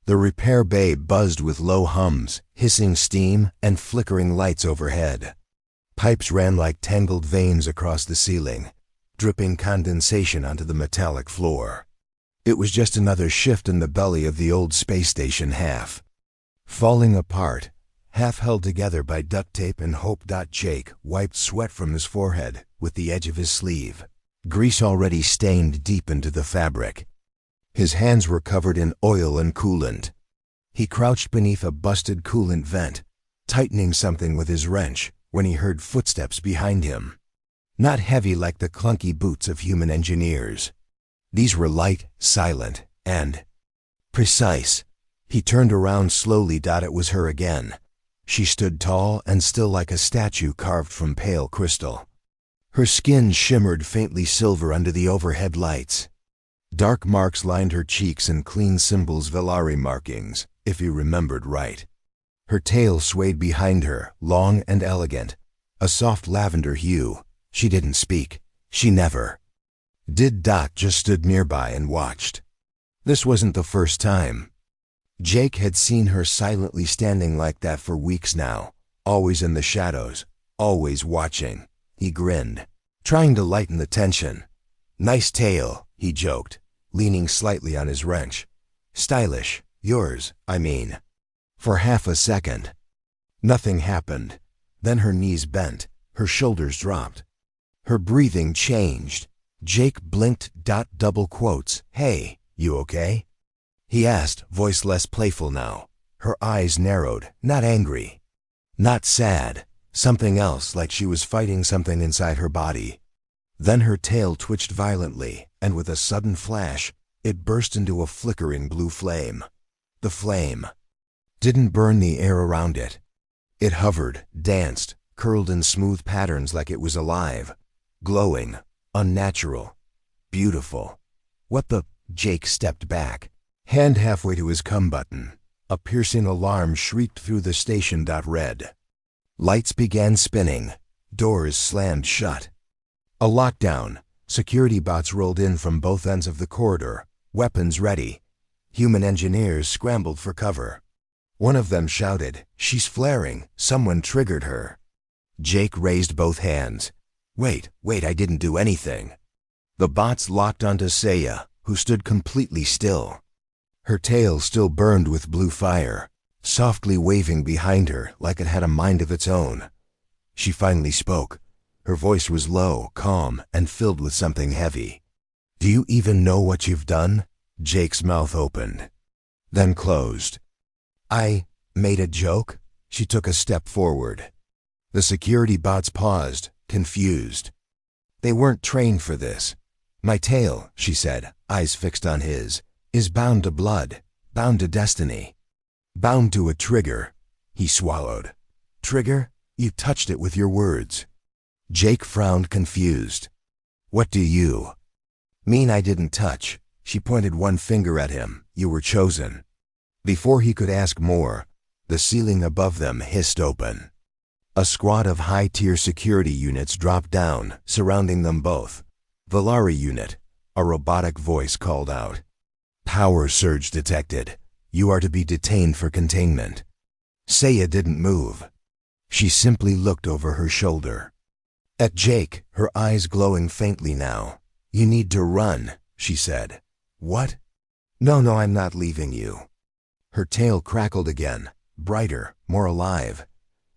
The repair bay buzzed with low hums, hissing steam, and flickering lights overhead. Pipes ran like tangled veins across the ceiling, dripping condensation onto the metallic floor. It was just another shift in the belly of the old space station half. Falling apart, half held together by duct tape and hope. Jake wiped sweat from his forehead with the edge of his sleeve, grease already stained deep into the fabric. His hands were covered in oil and coolant. He crouched beneath a busted coolant vent, tightening something with his wrench when he heard footsteps behind him. Not heavy like the clunky boots of human engineers. These were light, silent, and precise. He turned around slowly. It was her again. She stood tall and still like a statue carved from pale crystal. Her skin shimmered faintly silver under the overhead lights. Dark marks lined her cheeks and clean symbols, Valari markings, if he remembered right. Her tail swayed behind her, long and elegant, a soft lavender hue. She didn't speak. She never did. Just stood nearby and watched. This wasn't the first time. Jake had seen her silently standing like that for weeks now, always in the shadows, always watching. He grinned, trying to lighten the tension. "Nice tail," he joked, leaning slightly on his wrench. "Stylish. Yours, I mean." For half a second, nothing happened. Then her knees bent, her shoulders dropped. Her breathing changed. Jake blinked. Double quotes. "Hey, you okay?" he asked, voice less playful now. Her eyes narrowed, not angry, not sad, something else, like she was fighting something inside her body. Then her tail twitched violently, and with a sudden flash, it burst into a flickering blue flame. The flame didn't burn the air around it. It hovered, danced, curled in smooth patterns like it was alive, glowing, unnatural, beautiful. What the? Jake stepped back, hand halfway to his come button. A piercing alarm shrieked through the station. Red lights began spinning, doors slammed shut. A lockdown. Security bots rolled in from both ends of the corridor, weapons ready. Human engineers scrambled for cover. One of them shouted, "She's flaring, someone triggered her." Jake raised both hands. Wait, I didn't do anything." The bots locked onto Saya, who stood completely still. Her tail still burned with blue fire, softly waving behind her like it had a mind of its own. She finally spoke. Her voice was low, calm, and filled with something heavy. "Do you even know what you've done?" Jake's mouth opened, then closed. "I made a joke?" She took a step forward. The security bots paused, confused. They weren't trained for this. "My tail," she said, eyes fixed on his, "is bound to blood, bound to destiny, bound to a trigger." He swallowed. "Trigger? You touched it with your words." Jake frowned, confused. "What do you mean I didn't touch?" She pointed one finger at him. "You were chosen." Before he could ask more, the ceiling above them hissed open. A squad of high-tier security units dropped down, surrounding them both. "Valari unit," a robotic voice called out. "Power surge detected. You are to be detained for containment." Saya didn't move. She simply looked over her shoulder at Jake, her eyes glowing faintly now. "You need to run," she said. "What?" No, I'm not leaving you." Her tail crackled again, brighter, more alive.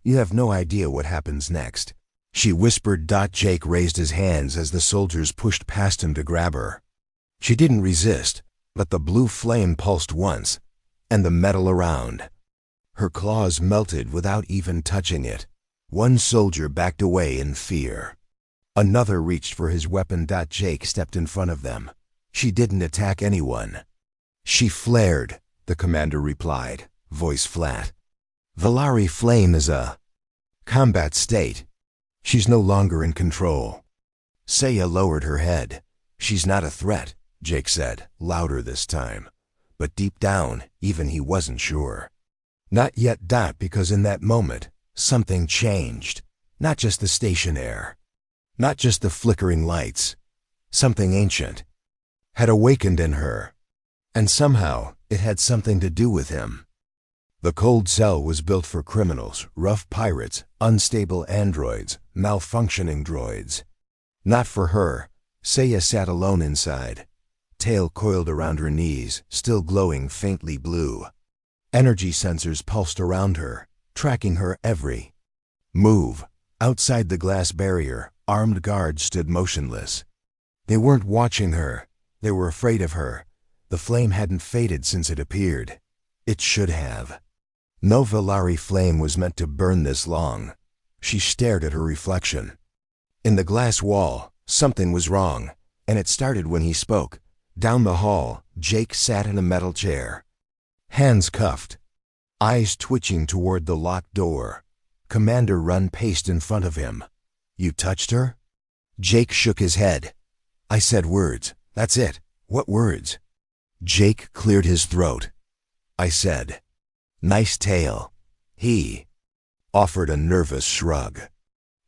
"You have no idea what happens next," she whispered. Jake raised his hands as the soldiers pushed past him to grab her. She didn't resist, but the blue flame pulsed once, and the metal around her claws melted without even touching it. One soldier backed away in fear. Another reached for his weapon. Jake stepped in front of them. "She didn't attack anyone." "She flared," the commander replied, voice flat. "Valari flame is a combat state. She's no longer in control." Saya lowered her head. "She's not a threat," Jake said, louder this time. But deep down, even he wasn't sure. Not yet. Because in that moment, something changed. Not just the station air. Not just the flickering lights. Something ancient had awakened in her. And somehow, it had something to do with him. The cold cell was built for criminals, rough pirates, unstable androids, malfunctioning droids. Not for her. Seiya sat alone inside, tail coiled around her knees, still glowing faintly blue. Energy sensors pulsed around her, tracking her every move. Outside the glass barrier, armed guards stood motionless. They weren't watching her. They were afraid of her. The flame hadn't faded since it appeared. It should have. No Valari flame was meant to burn this long. She stared at her reflection. In the glass wall, something was wrong, and it started when he spoke. Down the hall, Jake sat in a metal chair. Hands cuffed. Eyes twitching toward the locked door. Commander Run paced in front of him. "You touched her?" Jake shook his head. "I said words. That's it." "What words?" Jake cleared his throat. "I said, 'Nice tail.'" He offered a nervous shrug.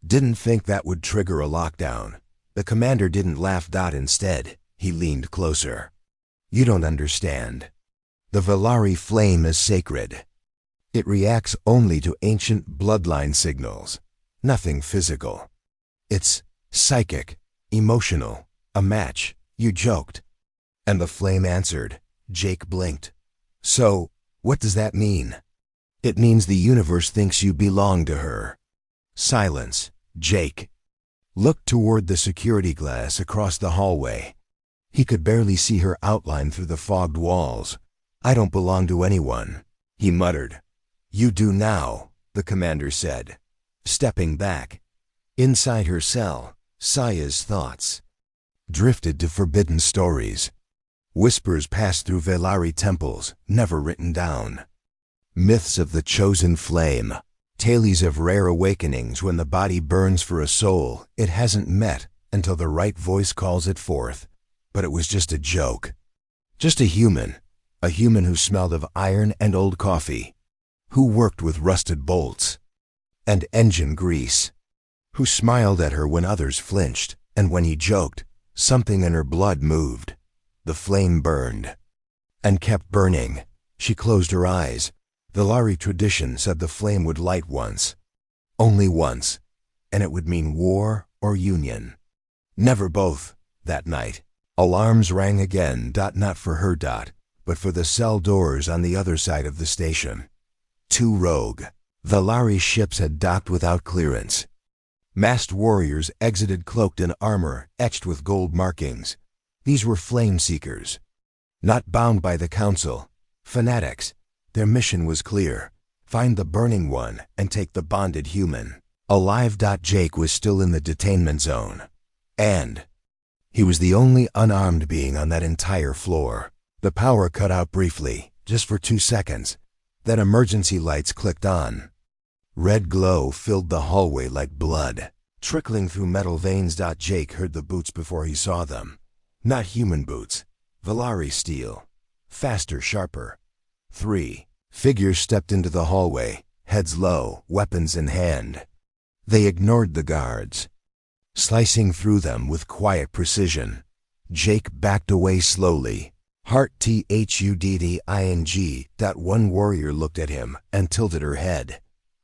"Didn't think that would trigger a lockdown." The commander didn't laugh. Instead, he leaned closer. "You don't understand. The Valari flame is sacred. It reacts only to ancient bloodline signals, nothing physical. It's psychic, emotional, a match." "You joked." And the flame answered. Jake blinked. "So, what does that mean?" "It means the universe thinks you belong to her." Silence. Jake looked toward the security glass across the hallway. He could barely see her outline through the fogged walls. "I don't belong to anyone," he muttered. "You do now," the commander said, stepping back. Inside her cell, Saya's thoughts drifted to forbidden stories. Whispers passed through Valari temples, never written down. Myths of the chosen flame, tales of rare awakenings when the body burns for a soul it hasn't met until the right voice calls it forth. But it was just a joke. Just a human who smelled of iron and old coffee, who worked with rusted bolts and engine grease, who smiled at her when others flinched, and when he joked, something in her blood moved. The flame burned, and kept burning. She closed her eyes. The Lari tradition said the flame would light once, only once, and it would mean war or union. Never both, that night. Alarms rang again, not for her, but for the cell doors on the other side of the station. 2 rogue Valari ships had docked without clearance. Masked warriors exited cloaked in armor etched with gold markings. These were flame seekers, not bound by the council. Fanatics. Their mission was clear. Find the burning one and take the bonded human. Alive. Jake was still in the detainment zone. And he was the only unarmed being on that entire floor. The power cut out briefly, just for 2 seconds. Then emergency lights clicked on. Red glow filled the hallway like blood, trickling through metal veins. Jake heard the boots before he saw them. Not human boots. Valari steel. Faster, sharper. 3 figures stepped into the hallway, heads low, weapons in hand. They ignored the guards, slicing through them with quiet precision. Jake backed away slowly. Heart thudding. One warrior looked at him and tilted her head.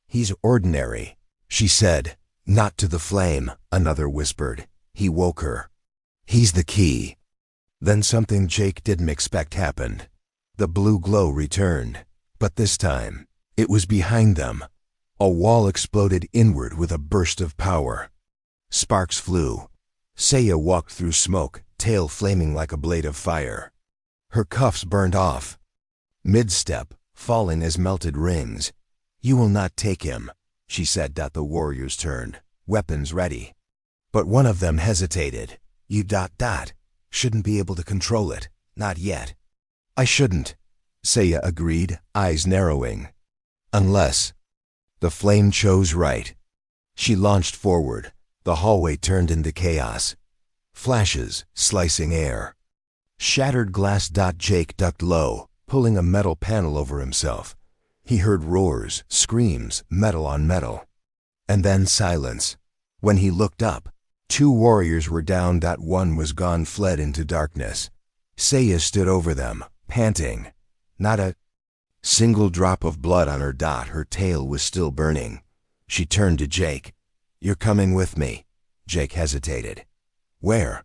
"He's ordinary," she said. "Not to the flame," another whispered. He woke her. "He's the key." Then something Jake didn't expect happened. The blue glow returned, but this time, it was behind them. A wall exploded inward with a burst of power. Sparks flew. Seiya walked through smoke, tail flaming like a blade of fire. Her cuffs burned off. Mid-step, falling as melted rings. "You will not take him," she said. The warriors turned, weapons ready. But one of them hesitated. "You shouldn't be able to control it, not yet." "I shouldn't," Seiya agreed, eyes narrowing. "Unless." The flame chose right. She launched forward. The hallway turned into chaos. Flashes, slicing air. Shattered glass. Jake ducked low, pulling a metal panel over himself. He heard roars, screams, metal on metal. And then silence. When he looked up, 2 warriors were down. One was gone, fled into darkness. Seiya stood over them, panting. Not a single drop of blood on her dot. Her tail was still burning. She turned to Jake. "You're coming with me." Jake hesitated. "Where?"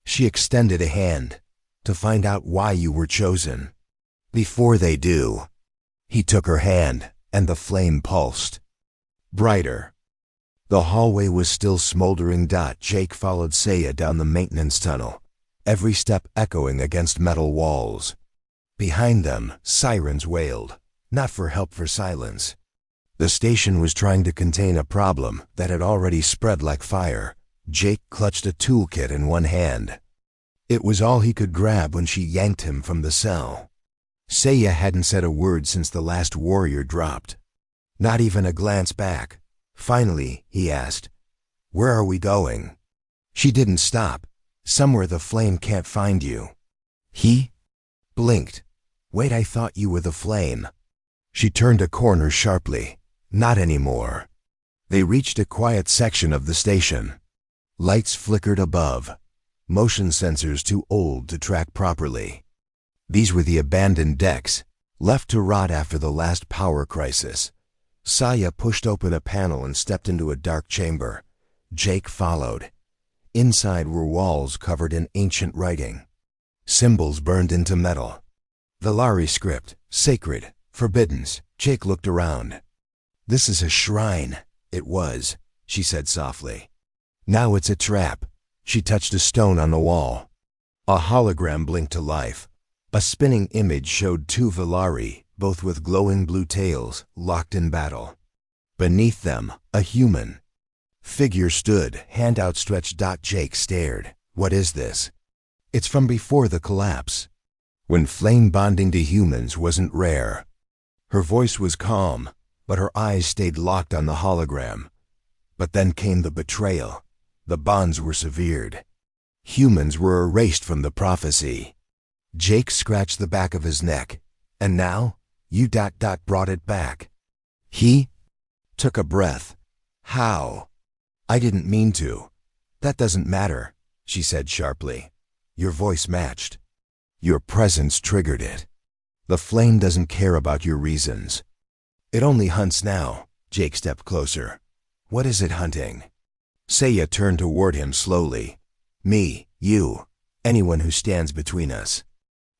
She extended a hand. "To find out why you were chosen." "Before they do." He took her hand, and the flame pulsed. Brighter. The hallway was still smoldering. Jake followed Seiya down the maintenance tunnel, every step echoing against metal walls. Behind them, sirens wailed, not for help, for silence. The station was trying to contain a problem that had already spread like fire. Jake clutched a toolkit in one hand. It was all he could grab when she yanked him from the cell. Seiya hadn't said a word since the last warrior dropped. Not even a glance back. Finally, he asked, "Where are we going?" She didn't stop. "Somewhere the flame can't find you." He blinked. "Wait, I thought you were the flame." She turned a corner sharply. Not anymore. They reached a quiet section of the station. Lights flickered above. Motion sensors too old to track properly. These were the abandoned decks, left to rot after the last power crisis. Seiya pushed open a panel and stepped into a dark chamber. Jake followed. Inside were walls covered in ancient writing. Symbols burned into metal. Valari script, sacred, forbidden. Jake looked around. "This is a shrine." "It was," she said softly. "Now it's a trap." She touched a stone on the wall. A hologram blinked to life. A spinning image showed two Valari, both with glowing blue tails, locked in battle. Beneath them, a human figure stood, hand outstretched. Jake stared. "What is this?" "It's from before the collapse, when flame bonding to humans wasn't rare." Her voice was calm, but her eyes stayed locked on the hologram. But then came the betrayal. The bonds were severed. Humans were erased from the prophecy. Jake scratched the back of his neck. "And now, you brought it back." He took a breath. "How?" "I didn't mean to." "That doesn't matter," she said sharply. Your voice matched. Your presence triggered it. The flame doesn't care about your reasons. It only hunts now. Jake stepped closer. "What is it hunting?" Seiya turned toward him slowly. "Me, you, anyone who stands between us."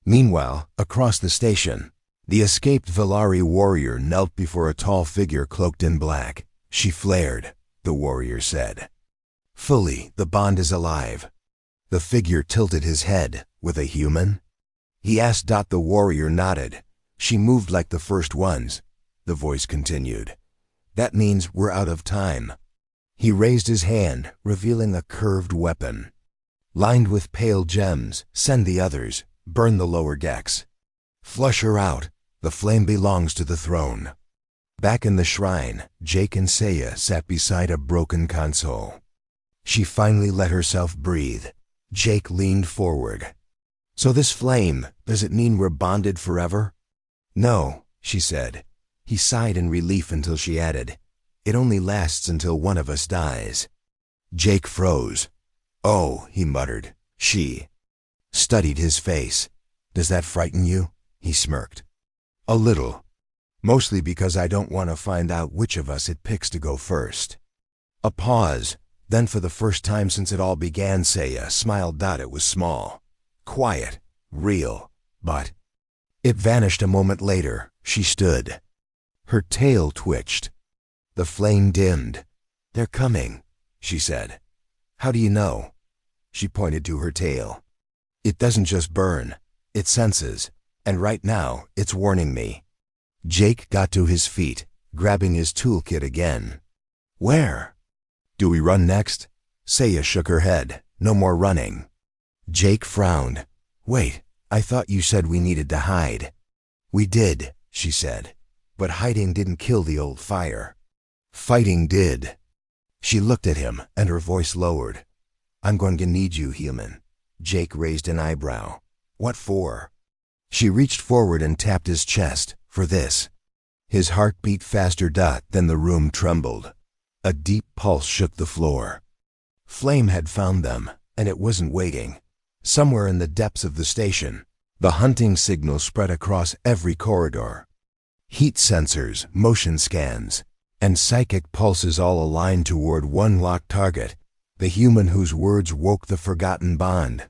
Meanwhile, across the station, the escaped Valari warrior knelt before a tall figure cloaked in black. "She flared," the warrior said. "Fully, the bond is alive." The figure tilted his head. "With a human?" he asked. The warrior nodded. "She moved like the first ones," the voice continued. "That means we're out of time." He raised his hand, revealing a curved weapon. "Lined with pale gems. Send the others. Burn the lower decks. Flush her out. The flame belongs to the throne." Back in the shrine, Jake and Seiya sat beside a broken console. She finally let herself breathe. Jake leaned forward. "So this flame, does it mean we're bonded forever?" "No," she said. He sighed in relief until she added, "It only lasts until one of us dies." Jake froze. "Oh," he muttered. She studied his face. "Does that frighten you?" he smirked. "A little. Mostly because I don't want to find out which of us it picks to go first." A pause. Then for the first time since it all began, Seiya smiled. It was small, quiet, real, but it vanished a moment later. She stood. Her tail twitched. The flame dimmed. "They're coming," she said. "How do you know?" She pointed to her tail. "It doesn't just burn. It senses. And right now, it's warning me." Jake got to his feet, grabbing his toolkit again. "Where?" "Do we run next?" Seiya shook her head. "No more running." Jake frowned. "Wait, I thought you said we needed to hide." "We did," she said. "But hiding didn't kill the old fire. Fighting did." She looked at him, and her voice lowered. "I'm going to need you, human." Jake raised an eyebrow. "What for?" She reached forward and tapped his chest. "For this." His heart beat faster. Then the room trembled. A deep pulse shook the floor. Flame had found them, and it wasn't waiting. Somewhere in the depths of the station, The hunting signal spread across every corridor. Heat sensors, motion scans, and psychic pulses all aligned toward one locked target, the human whose words woke the forgotten bond.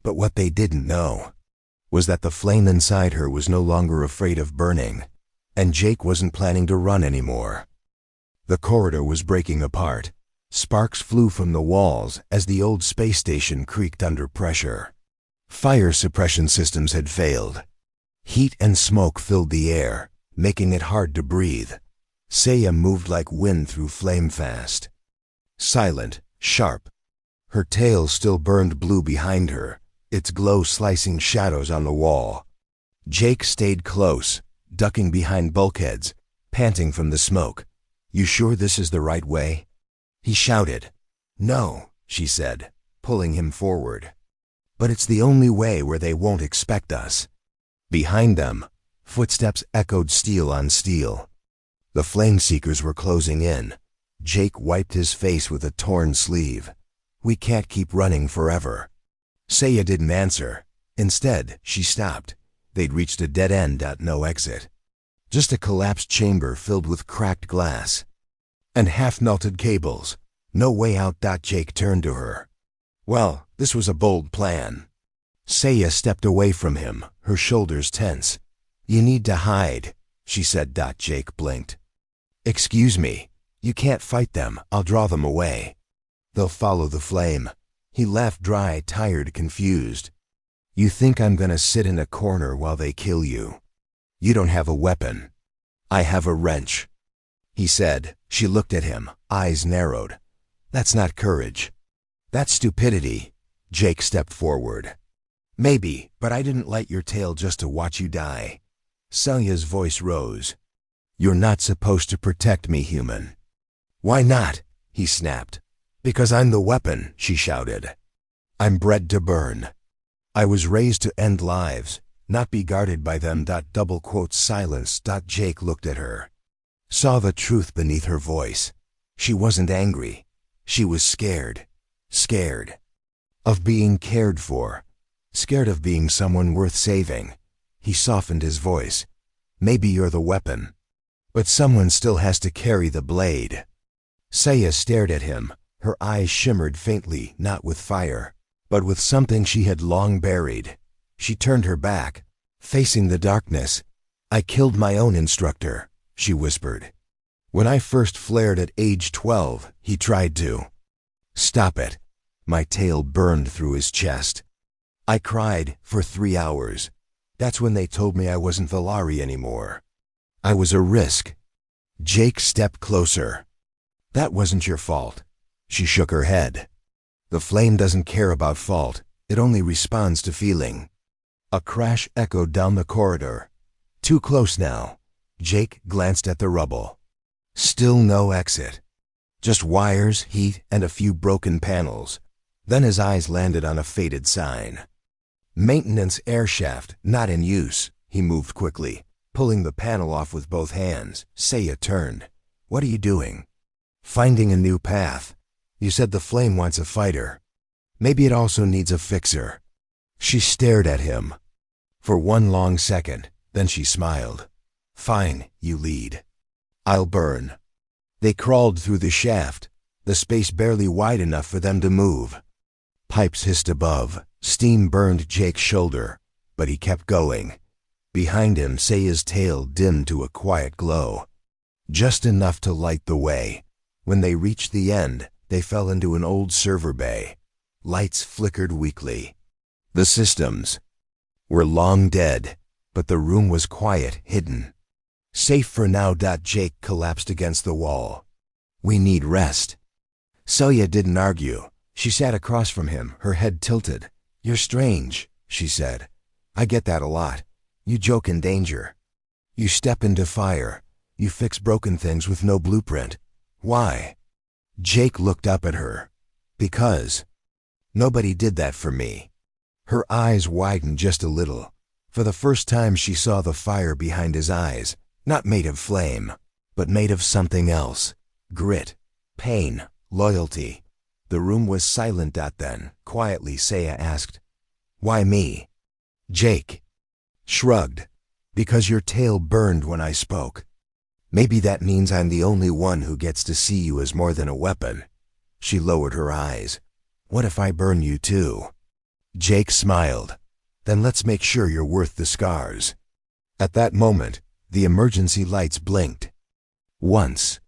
But what they didn't know was that the flame inside her was no longer afraid of burning, and Jake wasn't planning to run anymore. The corridor was breaking apart. Sparks flew from the walls as the old space station creaked under pressure. Fire suppression systems had failed. Heat and smoke filled the air, making it hard to breathe. Seiya moved like wind through flame fast. Silent, sharp. Her tail still burned blue behind her, its glow slicing shadows on the wall. Jake stayed close, ducking behind bulkheads, panting from the smoke. "You sure this is the right way?" He shouted. "No," she said, pulling him forward. "But it's the only way where they won't expect us." Behind them, footsteps echoed steel on steel. The flame seekers were closing in. Jake wiped his face with a torn sleeve. "We can't keep running forever." Seiya didn't answer. Instead, she stopped. They'd reached a dead end, no exit. Just a collapsed chamber filled with cracked glass and half-melted cables. No way out. Jake turned to her. "Well, this was a bold plan." Seiya stepped away from him, her shoulders tense. "You need to hide," she said. Jake blinked. "Excuse me, you can't fight them. I'll draw them away. They'll follow the flame." He laughed dry, tired, confused. "You think I'm gonna sit in a corner while they kill you? You don't have a weapon." "I have a wrench," he said. She looked at him, eyes narrowed. "That's not courage. That's stupidity." Jake stepped forward. "Maybe, but I didn't light your tail just to watch you die." Seiya's voice rose. "You're not supposed to protect me, human." "Why not?" he snapped. "Because I'm the weapon," she shouted. "I'm bred to burn. I was raised to end lives, not be guarded by them." Silence. Jake looked at her, saw the truth beneath her voice. She wasn't angry. She was scared. Scared of being cared for. Scared of being someone worth saving. He softened his voice. "Maybe you're the weapon, but someone still has to carry the blade." Seiya stared at him. Her eyes shimmered faintly, not with fire, but with something she had long buried. She turned her back, facing the darkness. "I killed my own instructor," she whispered. "When I first flared at age 12, he tried to stop it." My tail burned through his chest. "I cried for 3 hours. That's when they told me I wasn't Valari anymore. I was a risk." Jake stepped closer. "That wasn't your fault." She shook her head. "The flame doesn't care about fault. It only responds to feeling." A crash echoed down the corridor. Too close now. Jake glanced at the rubble. Still no exit. Just wires, heat, and a few broken panels. Then his eyes landed on a faded sign. "Maintenance air shaft, not in use." He moved quickly, pulling the panel off with both hands. Seiya turned. "What are you doing?" "Finding a new path. You said the flame wants a fighter. Maybe it also needs a fixer." She stared at him for one long second, then she smiled. "Fine, you lead. I'll burn." They crawled through the shaft, the space barely wide enough for them to move. Pipes hissed above. Steam burned Jake's shoulder, but he kept going. Behind him, Seiya's tail dimmed to a quiet glow, just enough to light the way. When they reached the end, they fell into an old server bay. Lights flickered weakly. The systems were long dead, but the room was quiet, hidden. "Safe for now." Jake collapsed against the wall. "We need rest." Seiya didn't argue. She sat across from him, her head tilted. "You're strange," she said. "I get that a lot. You joke in danger. You step into fire. You fix broken things with no blueprint. Why?" Jake looked up at her. "Because nobody did that for me." Her eyes widened just a little. For the first time she saw the fire behind his eyes, not made of flame, but made of something else. Grit, pain, loyalty. The room was silent. Then, quietly, Seiya asked, "Why me?" "Jake," shrugged. Because your tail burned when I spoke. Maybe that means I'm the only one who gets to see you as more than a weapon. She lowered her eyes. What if I burn you too? Jake smiled. Then let's make sure you're worth the scars. At that moment, the emergency lights blinked. Once.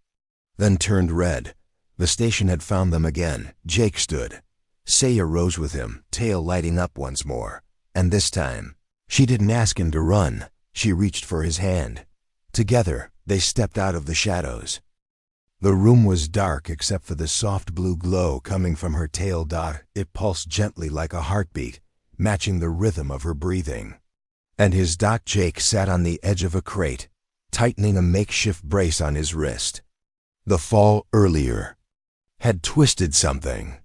Then turned red. The station had found them again. Jake stood. Seiya rose with him, tail lighting up once more. And this time, she didn't ask him to run. She reached for his hand. Together, they stepped out of the shadows. The room was dark except for the soft blue glow coming from her tail dot. It pulsed gently like a heartbeat, matching the rhythm of her breathing. And his dot Jake sat on the edge of a crate, tightening a makeshift brace on his wrist. The fall earlier had twisted something.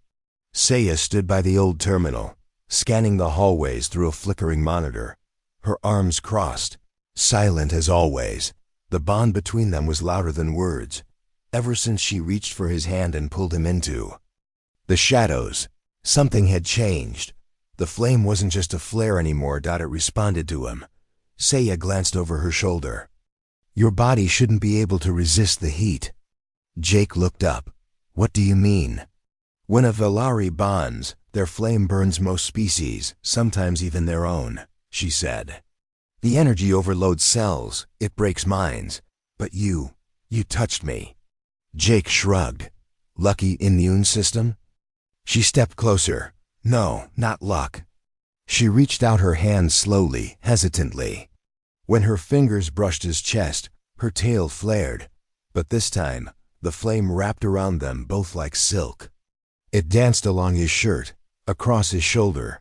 Seiya stood by the old terminal, scanning the hallways through a flickering monitor. Her arms crossed, silent as always. The bond between them was louder than words, ever since she reached for his hand and pulled him into the shadows. Something had changed. The flame wasn't just a flare anymore. It responded to him. Seiya glanced over her shoulder. Your body shouldn't be able to resist the heat. Jake looked up. What do you mean? When a Velari bonds, their flame burns most species, sometimes even their own, she said. The energy overloads cells, it breaks minds. But you touched me. Jake shrugged. Lucky immune system? She stepped closer. No, not luck. She reached out her hand slowly, hesitantly. When her fingers brushed his chest, her tail flared. But this time, the flame wrapped around them both like silk. It danced along his shirt, across his shoulder,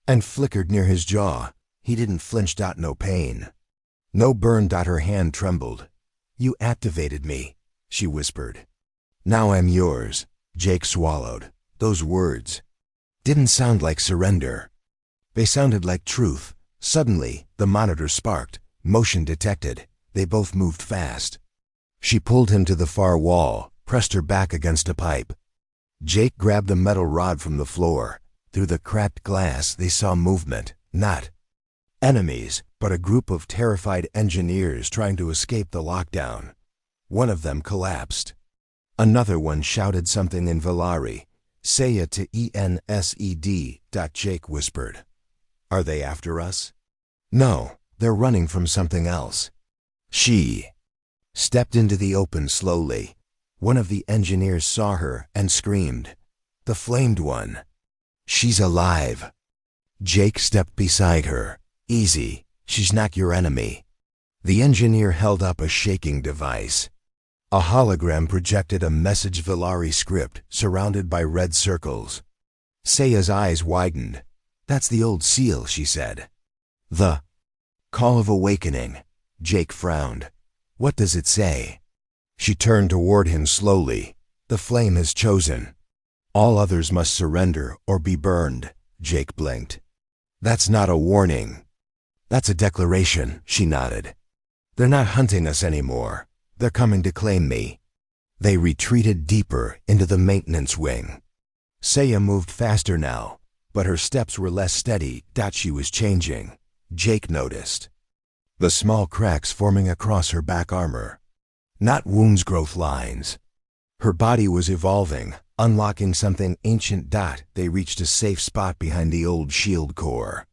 and flickered near his jaw. He didn't flinch. No pain. No burn. Her hand trembled. You activated me, she whispered. Now I'm yours. Jake swallowed. Those words didn't sound like surrender. They sounded like truth. Suddenly, the monitor sparked. Motion detected. They both moved fast. She pulled him to the far wall, pressed her back against a pipe. Jake grabbed a metal rod from the floor. Through the cracked glass, they saw movement. Not enemies, but a group of terrified engineers trying to escape the lockdown. One of them collapsed. Another one shouted something in Velari. Seiya to ENSED. Jake whispered. Are they after us? No, they're running from something else. She stepped into the open slowly. One of the engineers saw her and screamed. The flamed one. She's alive. Jake stepped beside her. Easy, she's not your enemy. The engineer held up a shaking device. A hologram projected a message Velari script surrounded by red circles. Seiya's eyes widened. That's the old seal, she said. The call of awakening. Jake frowned. What does it say? She turned toward him slowly. The flame has chosen. All others must surrender or be burned. Jake blinked. That's not a warning. That's a declaration, she nodded. They're not hunting us anymore. They're coming to claim me. They retreated deeper into the maintenance wing. Seiya moved faster now, but her steps were less steady. She was changing. Jake noticed the small cracks forming across her back armor. Not wounds, growth lines. Her body was evolving, unlocking something ancient. They reached a safe spot behind the old shield core.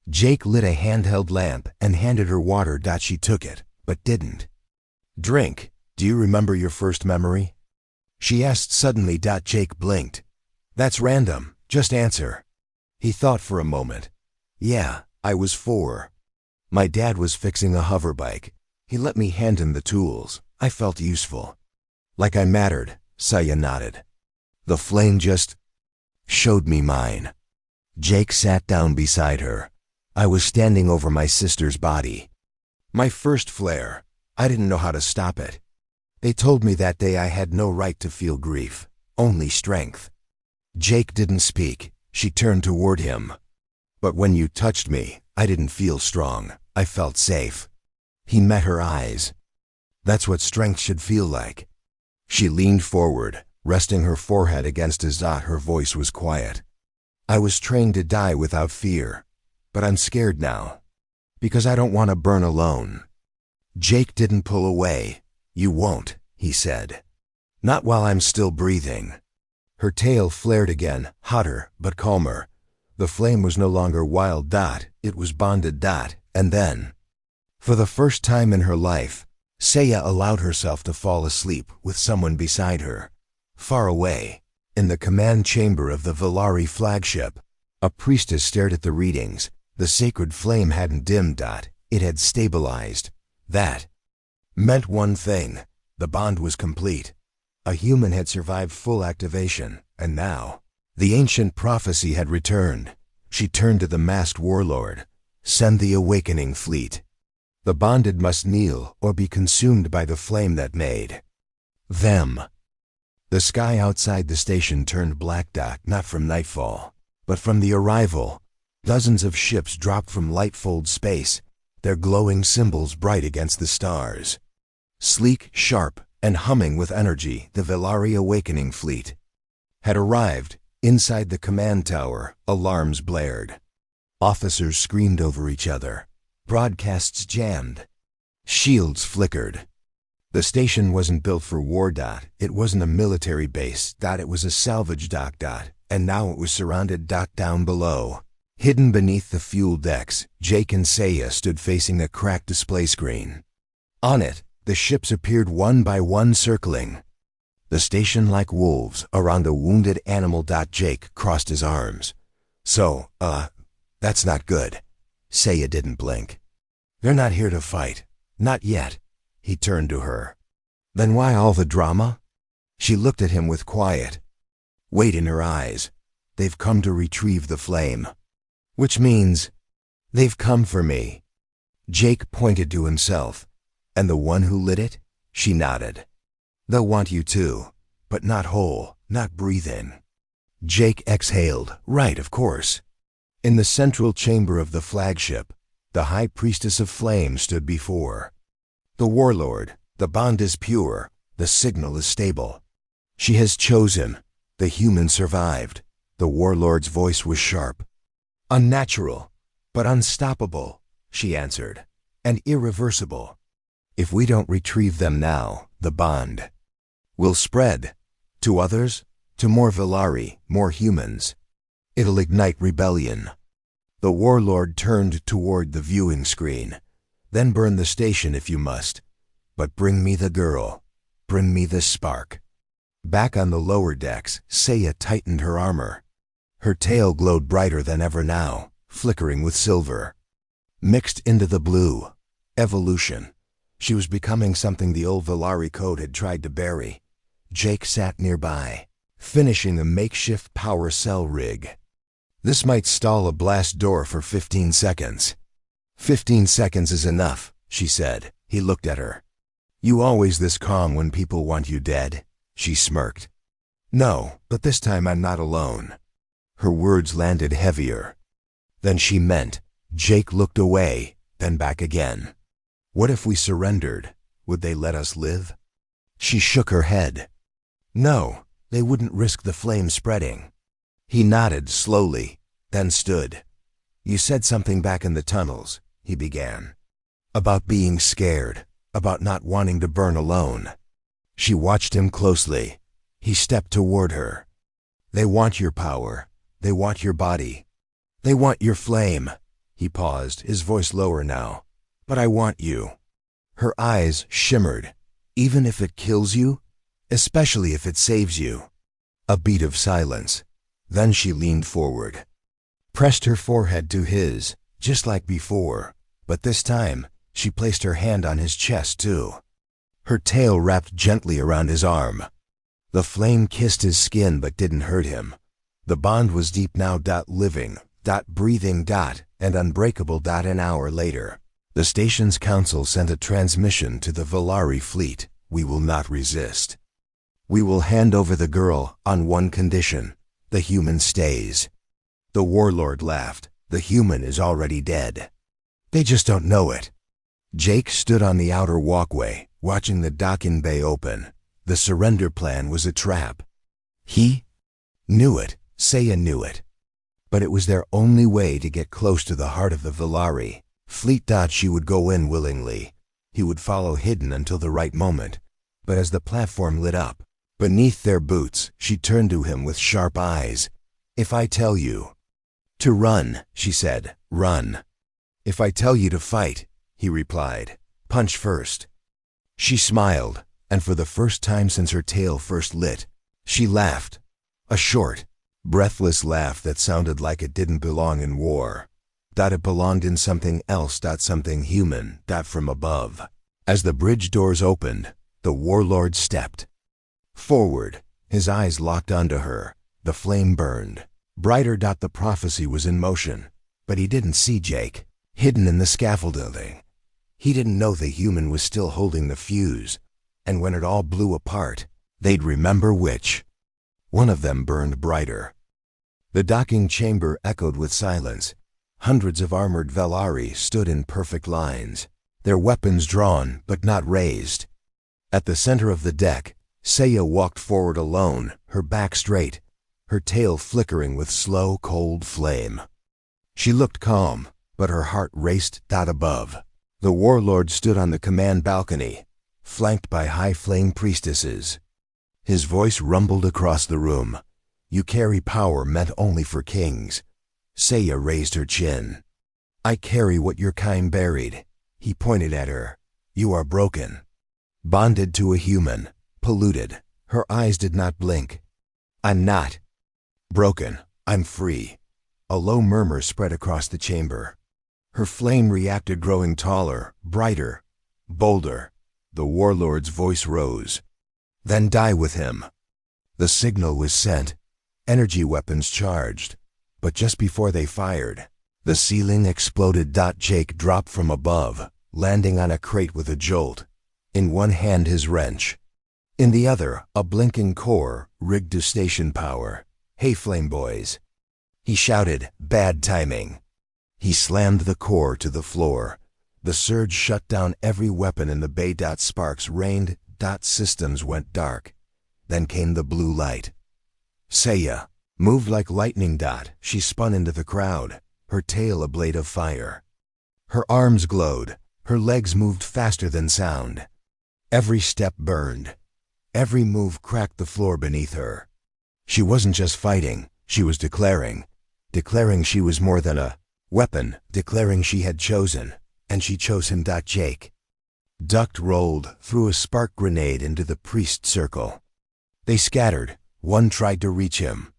Jake lit a handheld lamp and handed her water. She took it, but didn't drink. Do you remember your first memory? She asked suddenly. Jake blinked. That's random, just answer. He thought for a moment. Yeah, I was 4. My dad was fixing a hover bike. He let me hand him the tools. I felt useful. Like I mattered. Seiya nodded. The flame just showed me mine. Jake sat down beside her. I was standing over my sister's body. My first flare. I didn't know how to stop it. They told me that day I had no right to feel grief, only strength. Jake didn't speak. She turned toward him. But when you touched me, I didn't feel strong. I felt safe. He met her eyes. That's what strength should feel like. She leaned forward, resting her forehead against his. Her voice was quiet. I was trained to die without fear, but I'm scared now. Because I don't want to burn alone. Jake didn't pull away. You won't, he said. Not while I'm still breathing. Her tail flared again, hotter but calmer. The flame was no longer wild. It was bonded. And then, for the first time in her life, Seiya allowed herself to fall asleep with someone beside her. Far away, in the command chamber of the Volari flagship, a priestess stared at the readings. The sacred flame hadn't dimmed. It had stabilized. That meant one thing. The bond was complete. A human had survived full activation, and now, the ancient prophecy had returned. She turned to the masked warlord. Send the awakening fleet. The bonded must kneel or be consumed by the flame that made them. The sky outside the station turned black. Not from nightfall, but from the arrival. Dozens of ships dropped from light-fold space, their glowing symbols bright against the stars. Sleek, sharp, and humming with energy, the Volari awakening fleet had arrived. Inside the command tower, alarms blared. Officers screamed over each other. Broadcasts jammed. Shields flickered. The station wasn't built for war. It wasn't a military base. It was a salvage dock. And now it was surrounded. Down below, hidden beneath the fuel decks, Jake and Seiya stood facing a cracked display screen. On it, the ships appeared one by one, circling the station like wolves around a wounded animal. Jake crossed his arms. So, that's not good. Seiya didn't blink. They're not here to fight. Not yet. He turned to her. Then why all the drama? She looked at him with quiet weight in her eyes. They've come to retrieve the flame. Which means, they've come for me. Jake pointed to himself. And the one who lit it? She nodded. They'll want you too, but not whole, not breathing. Jake exhaled. Right, of course. In the central chamber of the flagship, the High Priestess of Flame stood before the warlord. The bond is pure, the signal is stable. She has chosen. The human survived. The warlord's voice was sharp. Unnatural, but unstoppable, she answered, and irreversible. If we don't retrieve them now, the bond will spread to others, to more Volari, more humans. It'll ignite rebellion. The warlord turned toward the viewing screen. Then burn the station if you must. But bring me the girl. Bring me the spark. Back on the lower decks, Seiya tightened her armor. Her tail glowed brighter than ever now, flickering with silver. Mixed into the blue. Evolution. She was becoming something the old Volari code had tried to bury. Jake sat nearby, finishing a makeshift power cell rig. This might stall a blast door for 15 seconds. 15 seconds is enough, she said. He looked at her. You always this calm when people want you dead? She smirked. No, but this time I'm not alone. Her words landed heavier than she meant. Jake looked away, then back again. What if we surrendered? Would they let us live? She shook her head. No, they wouldn't risk the flame spreading. He nodded slowly, then stood. You said something back in the tunnels, he began. About being scared, about not wanting to burn alone. She watched him closely. He stepped toward her. They want your power. They want your body. They want your flame. He paused, his voice lower now. But I want you. Her eyes shimmered. Even if it kills you? Especially if it saves you. A beat of silence. Then she leaned forward. Pressed her forehead to his, just like before. But this time, she placed her hand on his chest too. Her tail wrapped gently around his arm. The flame kissed his skin but didn't hurt him. The bond was deep now. Living, breathing, and unbreakable. An hour later, the station's council sent a transmission to the Volari fleet. We will not resist. We will hand over the girl on one condition. The human stays. The warlord laughed. The human is already dead. They just don't know it. Jake stood on the outer walkway, watching the docking bay open. The surrender plan was a trap. He knew it. Seiya knew it. But it was their only way to get close to the heart of the Volari. Fleet. She would go in willingly. He would follow hidden until the right moment. But as the platform lit up, beneath their boots, she turned to him with sharp eyes. If I tell you to run, she said, run. If I tell you to fight, he replied, punch first. She smiled, and for the first time since her tail first lit, she laughed. A short, breathless laugh that sounded like it didn't belong in war. It belonged in something else. Something human. From above. As the bridge doors opened, the warlord stepped forward, his eyes locked onto her. The flame burned brighter. The prophecy was in motion, but he didn't see Jake, hidden in the scaffolding. He didn't know the human was still holding the fuse, and when it all blew apart, they'd remember which one of them burned brighter. The docking chamber echoed with silence. Hundreds of armored Velari stood in perfect lines, their weapons drawn but not raised. At the center of the deck, Seiya walked forward alone, her back straight, her tail flickering with slow, cold flame. She looked calm, but her heart raced. Above, the warlord stood on the command balcony, flanked by high flame priestesses. His voice rumbled across the room. You carry power meant only for kings. Seiya raised her chin. I carry what your kind buried. He pointed at her. You are broken. Bonded to a human. Polluted. Her eyes did not blink. I'm not broken. I'm free. A low murmur spread across the chamber. Her flame reacted, growing taller, brighter, bolder. The warlord's voice rose. Then die with him. The signal was sent. Energy weapons charged. But just before they fired, the ceiling exploded. Jake dropped from above, landing on a crate with a jolt. In one hand his wrench. In the other, a blinking core, rigged to station power. Hey flame boys. He shouted, bad timing. He slammed the core to the floor. The surge shut down every weapon in the bay. Sparks rained. Systems went dark. Then came the blue light. Seiya moved like lightning. She spun into the crowd, her tail a blade of fire. Her arms glowed, her legs moved faster than sound. Every step burned. Every move cracked the floor beneath her. She wasn't just fighting, she was declaring she was more than a weapon, declaring she had chosen, and she chose him. Jake ducked, rolled, threw a spark grenade into the priest circle. They scattered. One tried to reach him.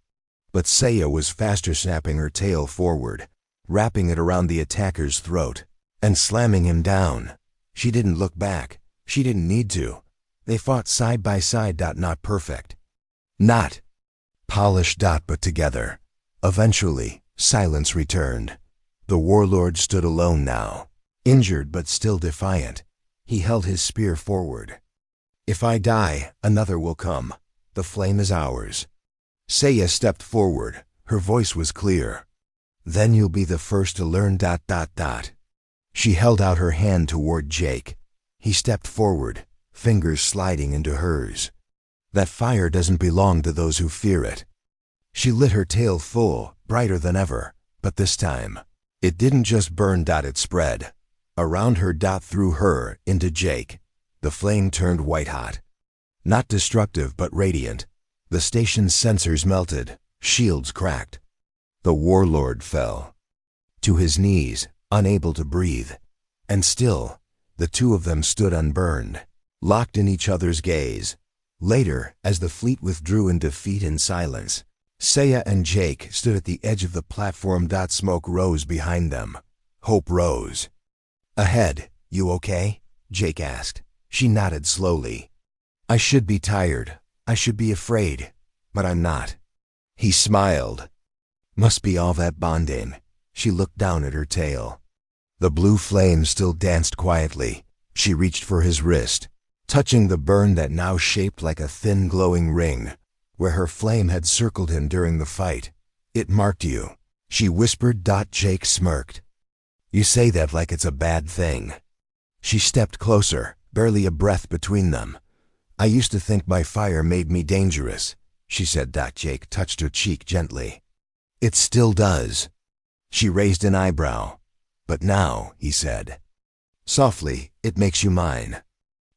But Seiya was faster, snapping her tail forward, wrapping it around the attacker's throat, and slamming him down. She didn't look back. She didn't need to. They fought side by side. Not perfect. Not polished. But together. Eventually, silence returned. The warlord stood alone now, injured but still defiant. He held his spear forward. If I die, another will come. The flame is ours. Seiya stepped forward. Her voice was clear. Then you'll be the first to learn. She held out her hand toward Jake. He stepped forward, fingers sliding into hers. That fire doesn't belong to those who fear it. She lit her tail full, brighter than ever, but this time, it didn't just burn. It spread. Around her. Through her, into Jake. The flame turned white hot. Not destructive but radiant. The station's sensors melted, shields cracked. The warlord fell to his knees, unable to breathe. And still, the two of them stood unburned, locked in each other's gaze. Later, as the fleet withdrew in defeat and silence, Seiya and Jake stood at the edge of the platform. Smoke rose behind them. Hope rose. Ahead, you okay? Jake asked. She nodded slowly. I should be tired. I should be afraid, but I'm not. He smiled. Must be all that bonding. She looked down at her tail. The blue flame still danced quietly. She reached for his wrist, touching the burn that now shaped like a thin glowing ring, where her flame had circled him during the fight. It marked you, she whispered. Jake smirked. You say that like it's a bad thing. She stepped closer, barely a breath between them. I used to think my fire made me dangerous, she said. Jake touched her cheek gently. It still does. She raised an eyebrow. But now, he said, softly, it makes you mine.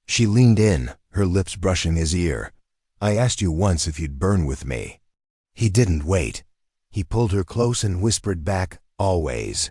She leaned in, her lips brushing his ear. I asked you once if you'd burn with me. He didn't wait. He pulled her close and whispered back, always.